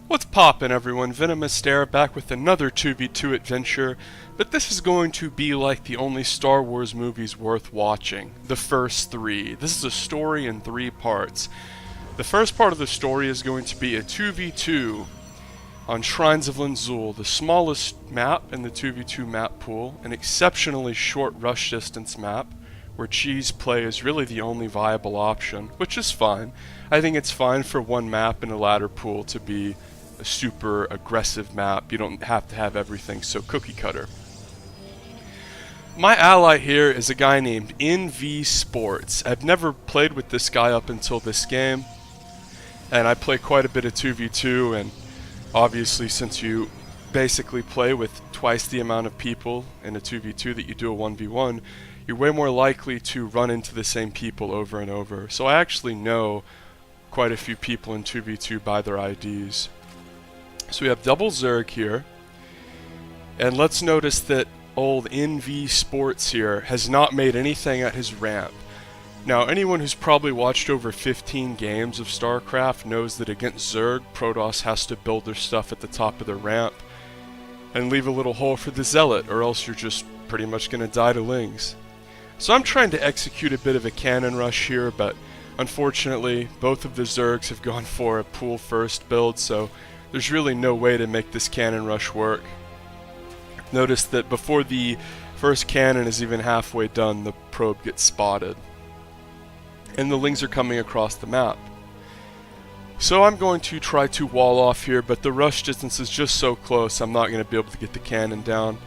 What's poppin', everyone? Venomous Stare back with another 2v2 adventure, but this is going to be like the only Star Wars movies worth watching. The first three. This is a story in 3 parts. The first part of the story is going to be a 2v2 on Shrines of Linzul, the smallest map in the 2v2 map pool, an exceptionally short rush distance map, where cheese play is really the only viable option, which is fine. I think it's fine for one map in a ladder pool to be a super aggressive map. You don't have to have everything so cookie cutter. My ally here is a guy named NV Sports. I've never played with this guy up until this game, and I play quite a bit of 2v2, and obviously since you basically play with twice the amount of people in a 2v2 that you do a 1v1, you're way more likely to run into the same people over and over. So I actually know quite a few people in 2v2 by their IDs. So we have double Zerg here, and let's notice that old NV Sports here has not made anything at his ramp. Now, anyone who's probably watched over 15 games of StarCraft knows that against Zerg, Protoss has to build their stuff at the top of their ramp and leave a little hole for the Zealot, or else you're just pretty much going to die to Lings. So I'm trying to execute a bit of a cannon rush here, but unfortunately both of the Zergs have gone for a pool first build, so there's really no way to make this cannon rush work. Notice that before the first cannon is even halfway done, the probe gets spotted, and the Lings are coming across the map. So I'm going to try to wall off here, but the rush distance is just so close I'm not going to be able to get the cannon down.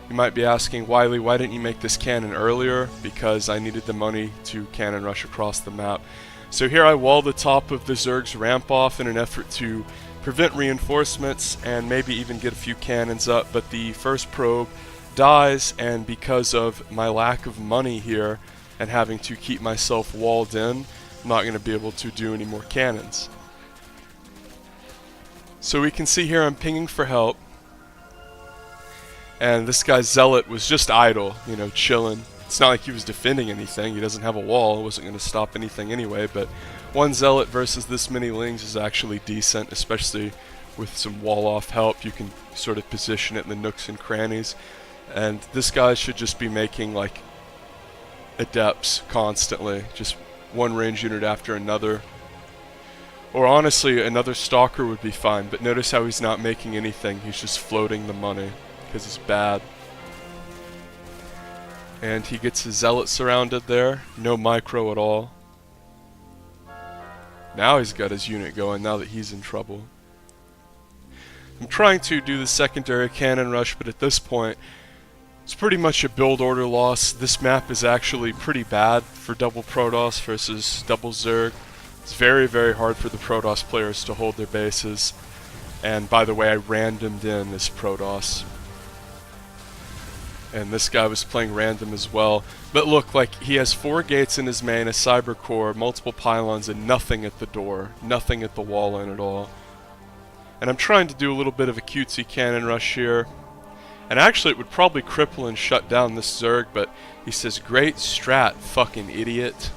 You might be asking, Wiley, why didn't you make this cannon earlier? Because I needed the money to cannon rush across the map. So here I wall the top of the Zerg's ramp off in an effort to prevent reinforcements and maybe even get a few cannons up, but the first probe dies, and because of my lack of money here and having to keep myself walled in, I'm not going to be able to do any more cannons. So we can see here I'm pinging for help, and this guy's Zealot was just idle, you know, chilling. It's not like he was defending anything. He doesn't have a wall. It wasn't going to stop anything anyway, but one Zealot versus this many Lings is actually decent, especially with some wall-off help. You can sort of position it in the nooks and crannies, and this guy should just be making like adepts constantly, just one range unit after another. Or honestly, another Stalker would be fine, but notice how he's not making anything. He's just floating the money, because he's bad. And he gets his Zealot surrounded there, no micro at all. Now he's got his unit going, now that he's in trouble. I'm trying to do the secondary cannon rush, but at this point, it's pretty much a build order loss. This map is actually pretty bad for double Protoss versus double Zerg. It's very, very hard for the Protoss players to hold their bases. And by the way, I randomed in this Protoss. And this guy was playing random as well. But look, like, he has 4 gates in his main, a cyber core, multiple pylons, and nothing at the door. Nothing at the wall in at all. And I'm trying to do a little bit of a cutesy cannon rush here. And actually it would probably cripple and shut down this Zerg, but he says, great strat, fucking idiot.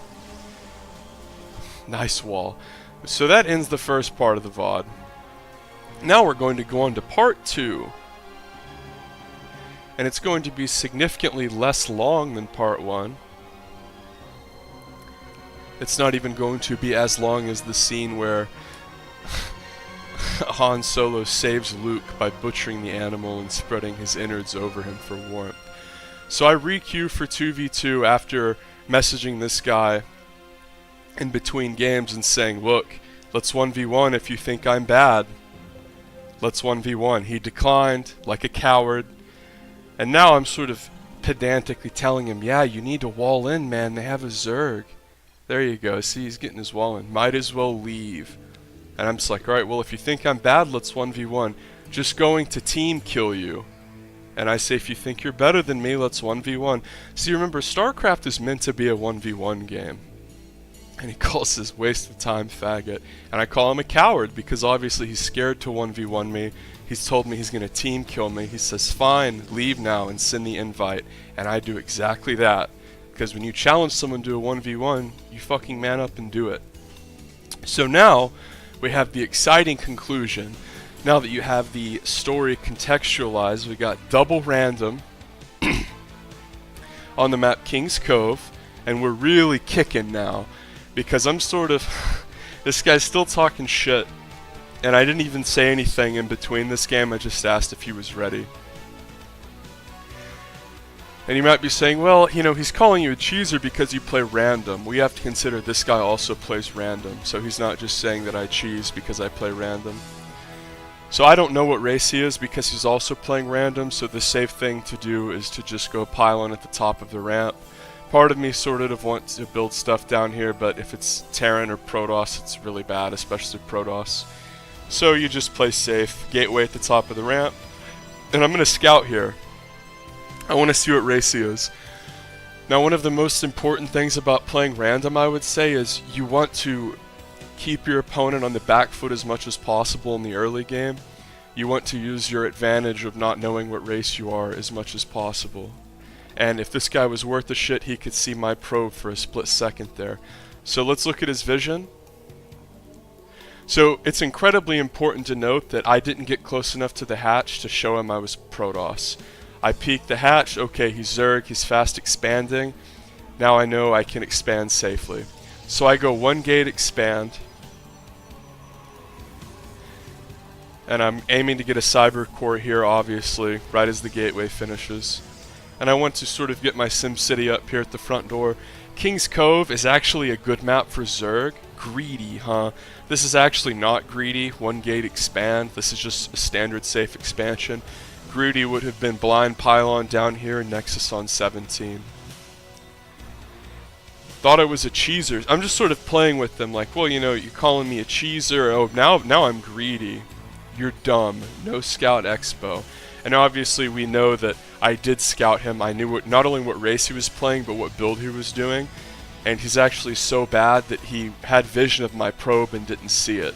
Nice wall. So that ends the first part of the VOD. Now we're going to go on to part 2. And it's going to be significantly less long than part 1. It's not even going to be as long as the scene where Han Solo saves Luke by butchering the animal and spreading his innards over him for warmth. So I re-queue for 2v2 after messaging this guy in between games and saying, look, let's 1v1 if you think I'm bad. Let's 1v1. He declined like a coward. And now I'm sort of pedantically telling him, yeah, you need to wall in, man. They have a Zerg. There you go. See, he's getting his wall in. Might as well leave. And I'm just like, alright, well, if you think I'm bad, let's 1v1. Just going to team kill you. And I say, if you think you're better than me, let's 1v1. See, remember, StarCraft is meant to be a 1v1 game. And he calls this waste of time faggot. And I call him a coward because obviously he's scared to 1v1 me. He's told me he's going to team kill me. He says, fine, leave now and send the invite. And I do exactly that. Because when you challenge someone to a 1v1, you fucking man up and do it. So now, we have the exciting conclusion Now that you have the story contextualized, we got double random on the map King's Cove, and we're really kicking now, because I'm sort of this guy's still talking shit, and I didn't even say anything in between this game. I just asked if he was ready. And you might be saying, well, you know, he's calling you a cheeser because you play random. We have to consider this guy also plays random, so he's not just saying that I cheese because I play random. So I don't know what race he is because he's also playing random, so the safe thing to do is to just go pylon at the top of the ramp. Part of me sort of wants to build stuff down here, but if it's Terran or Protoss, it's really bad, especially Protoss. So you just play safe, gateway at the top of the ramp, and I'm going to scout here. I want to see what race he is. Now, one of the most important things about playing random, I would say, is you want to keep your opponent on the back foot as much as possible in the early game. You want to use your advantage of not knowing what race you are as much as possible. And if this guy was worth a shit, he could see my probe for a split second there. So let's look at his vision. So it's incredibly important to note that I didn't get close enough to the hatch to show him I was Protoss. I peeked the hatch, okay, he's Zerg, he's fast expanding. Now I know I can expand safely. So I go one gate expand, and I'm aiming to get a cyber core here, obviously, right as the gateway finishes. And I want to sort of get my SimCity up here at the front door. King's Cove is actually a good map for Zerg. Greedy, huh? This is actually not greedy. One gate expand. This is just a standard safe expansion. Greedy would have been blind pylon down here and Nexus on 17. Thought I was a cheeser. I'm just sort of playing with them like, well, you know, you're calling me a cheeser. Oh, now I'm greedy. You're dumb. No Scout Expo. And obviously we know that I did scout him. I knew not only what race he was playing, but what build he was doing. And he's actually so bad that he had vision of my probe and didn't see it.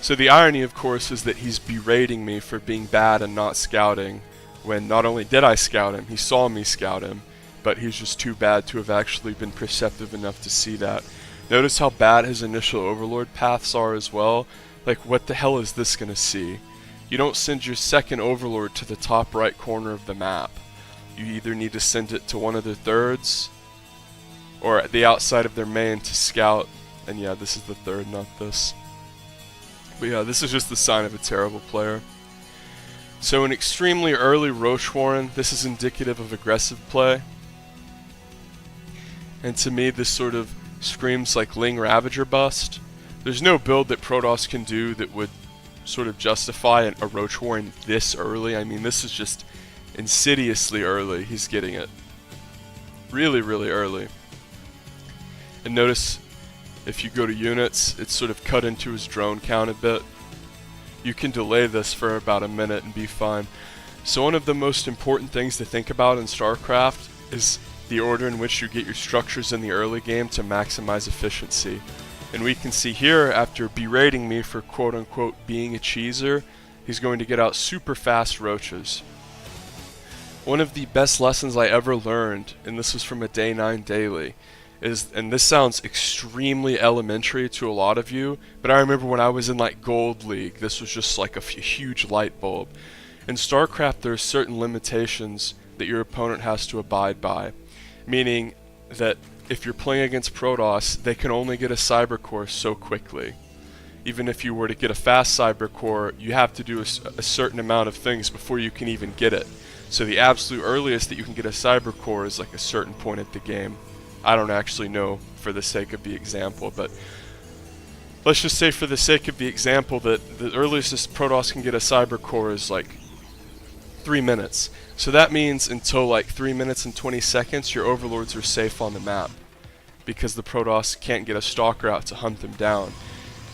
So the irony, of course, is that he's berating me for being bad and not scouting, when not only did I scout him, he saw me scout him, but he's just too bad to have actually been perceptive enough to see that. Notice how bad his initial Overlord paths are as well. Like, what the hell is this gonna see? You don't send your second Overlord to the top right corner of the map. You either need to send it to one of the thirds, or at the outside of their main to scout, and yeah, this is the third, not this. But yeah, this is just the sign of a terrible player. So an extremely early Roche Warren, this is indicative of aggressive play. And to me, this sort of screams like Ling Ravager bust. There's no build that Protoss can do that would sort of justify a Roche Warren this early. I mean, this is just insidiously early. He's getting it. Really, really early. And notice, if you go to units, it's sort of cut into his drone count a bit. You can delay this for about a minute and be fine. So one of the most important things to think about in StarCraft is the order in which you get your structures in the early game to maximize efficiency. And we can see here, after berating me for quote-unquote being a cheeser, he's going to get out super fast roaches. One of the best lessons I ever learned, and this was from a Day 9 daily, is, and this sounds extremely elementary to a lot of you, but I remember when I was in like Gold League, this was just like a huge light bulb. In StarCraft, there are certain limitations that your opponent has to abide by, meaning that if you're playing against Protoss, they can only get a Cyber Core so quickly. Even if you were to get a fast Cyber Core, you have to do a certain amount of things before you can even get it. So the absolute earliest that you can get a Cyber Core is like a certain point at the game. I don't actually know for the sake of the example, but let's just say for the sake of the example that the earliest this Protoss can get a Cyber Core is like 3 minutes. So that means until like 3 minutes and 20 seconds, your Overlords are safe on the map, because the Protoss can't get a Stalker out to hunt them down.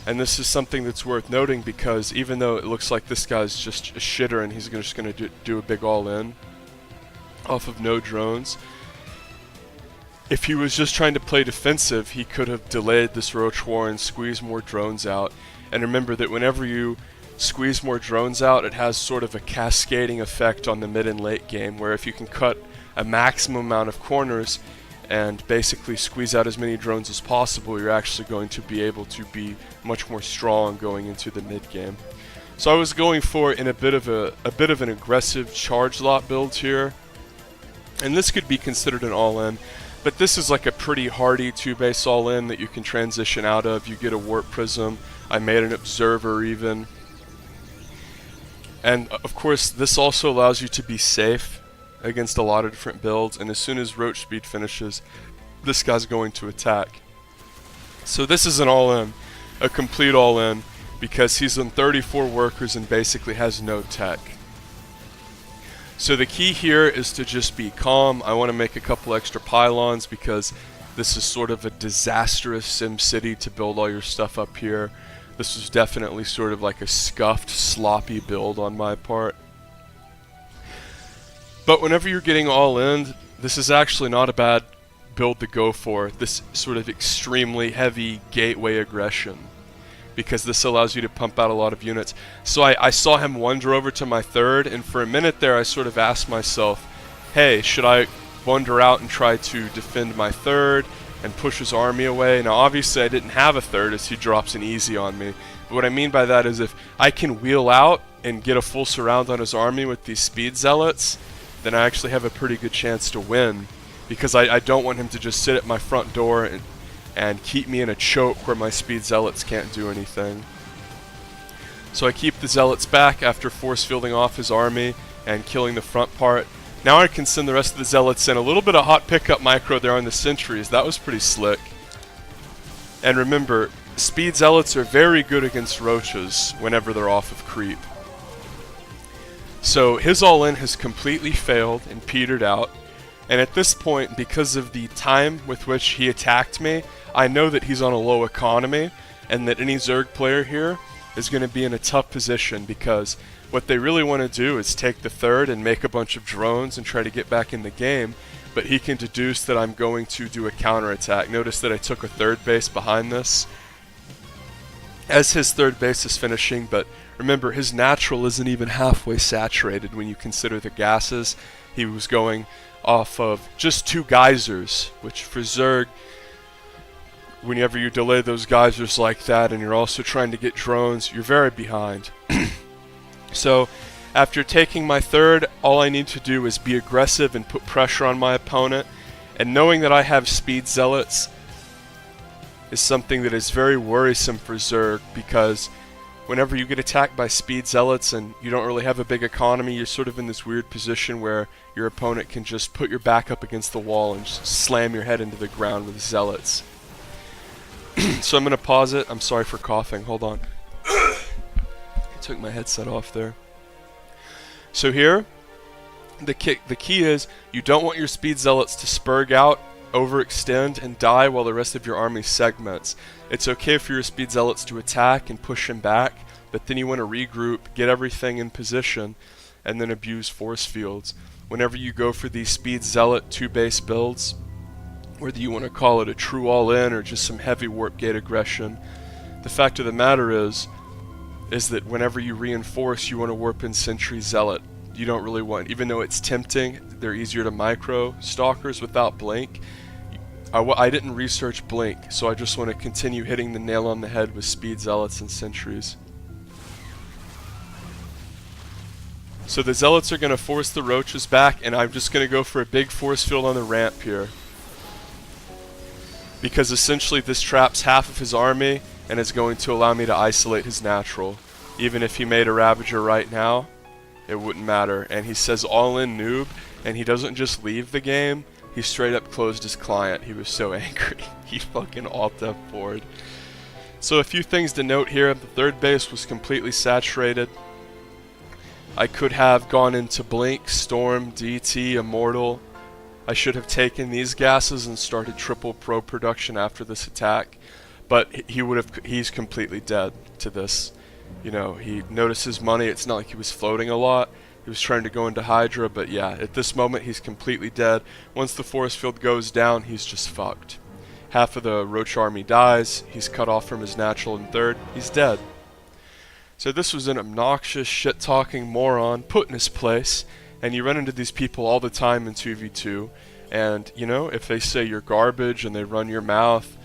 And this is something that's worth noting, because even though it looks like this guy's just a shitter and he's just going to do a big all-in off of no drones, if he was just trying to play defensive, he could have delayed this Roach War and squeezed more drones out. And remember that whenever you squeeze more drones out, it has sort of a cascading effect on the mid and late game, where if you can cut a maximum amount of corners and basically squeeze out as many drones as possible, you're actually going to be able to be much more strong going into the mid game. So I was going for a bit of an aggressive charge lot build here, and this could be considered an all-in, but this is like a pretty hardy 2-base all-in that you can transition out of. You get a warp prism. I made an observer even. And of course, this also allows you to be safe against a lot of different builds, and as soon as Roach Speed finishes, this guy's going to attack. So this is an all-in, a complete all-in, because he's on 34 workers and basically has no tech. So the key here is to just be calm. I want to make a couple extra pylons because this is sort of a disastrous SimCity to build all your stuff up here. This was definitely sort of like a scuffed, sloppy build on my part. But whenever you're getting all in, this is actually not a bad build to go for, this sort of extremely heavy gateway aggression, because this allows you to pump out a lot of units. So I saw him wander over to my third, and for a minute there I sort of asked myself, hey, should I wander out and try to defend my third and push his army away? Now obviously I didn't have a third as he drops an easy on me, but what I mean by that is if I can wheel out and get a full surround on his army with these speed zealots, then I actually have a pretty good chance to win, because I don't want him to just sit at my front door and keep me in a choke where my speed zealots can't do anything. So I keep the zealots back after force fielding off his army and killing the front part. Now I can send the rest of the zealots in. A little bit of hot pickup micro there on the sentries. That was pretty slick. And remember, speed zealots are very good against roaches whenever they're off of creep. So his all-in has completely failed and petered out. And at this point, because of the time with which he attacked me, I know that he's on a low economy, and that any Zerg player here is going to be in a tough position, because what they really want to do is take the third and make a bunch of drones and try to get back in the game, but he can deduce that I'm going to do a counterattack. Notice that I took a third base behind this as his third base is finishing, but remember, his natural isn't even halfway saturated when you consider the gases. He was going off of just 2 geysers, which for Zerg, whenever you delay those geysers like that and you're also trying to get drones, you're very behind. So after taking my third, all I need to do is be aggressive and put pressure on my opponent, and knowing that I have speed zealots is something that is very worrisome for Zerg, because whenever you get attacked by speed zealots and you don't really have a big economy, you're sort of in this weird position where your opponent can just put your back up against the wall and just slam your head into the ground with zealots. So I'm going to pause it. I'm sorry for coughing. Hold on. I took my headset off there. So here, the key is you don't want your speed zealots to spurg out, overextend, and die while the rest of your army segments. It's okay for your speed zealots to attack and push him back, but then you want to regroup, get everything in position, and then abuse force fields. Whenever you go for these speed zealot 2-base builds, whether you want to call it a true all-in or just some heavy warp gate aggression, the fact of the matter is that whenever you reinforce, you want to warp in sentry zealot. You don't really want, even though it's tempting, they're easier to micro stalkers without blink. I didn't research blink, so I just want to continue hitting the nail on the head with speed zealots and sentries. So the zealots are going to force the roaches back, and I'm just going to go for a big force field on the ramp here, because essentially this traps half of his army and is going to allow me to isolate his natural. Even if he made a Ravager right now, it wouldn't matter. And he says all in noob, and he doesn't just leave the game, he straight up closed his client. He was so angry. He fucking alt F4'd. So a few things to note here. The third base was completely saturated. I could have gone into Blink, Storm, DT, Immortal. I should have taken these gases and started triple pro production after this attack, but he's completely dead to this. You know, he noticed his money. It's not like he was floating a lot. He was trying to go into Hydra, but yeah, at this moment he's completely dead. Once the force field goes down, he's just fucked. Half of the Roach army dies. He's cut off from his natural in third. He's dead. So this was an obnoxious, shit-talking moron put in his place, and you run into these people all the time in 2v2. And, you know, if they say you're garbage and they run your mouth,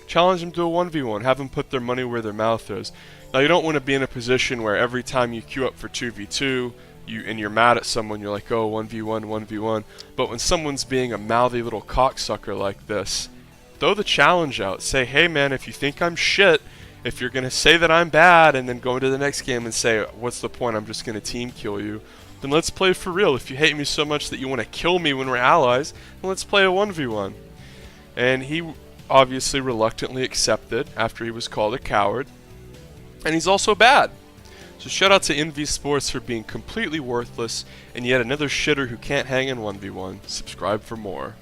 challenge them to a 1v1. Have them put their money where their mouth is. Now, you don't want to be in a position where every time you queue up for 2v2, you're mad at someone, you're like, oh, 1v1, 1v1. But when someone's being a mouthy little cocksucker like this, throw the challenge out. Say, hey man, if you think I'm shit, if you're going to say that I'm bad and then go into the next game and say, what's the point, I'm just going to team kill you, then let's play for real. If you hate me so much that you want to kill me when we're allies, then let's play a 1v1. And he obviously reluctantly accepted after he was called a coward. And he's also bad. So shout out to Envy Sports for being completely worthless and yet another shitter who can't hang in 1v1. Subscribe for more.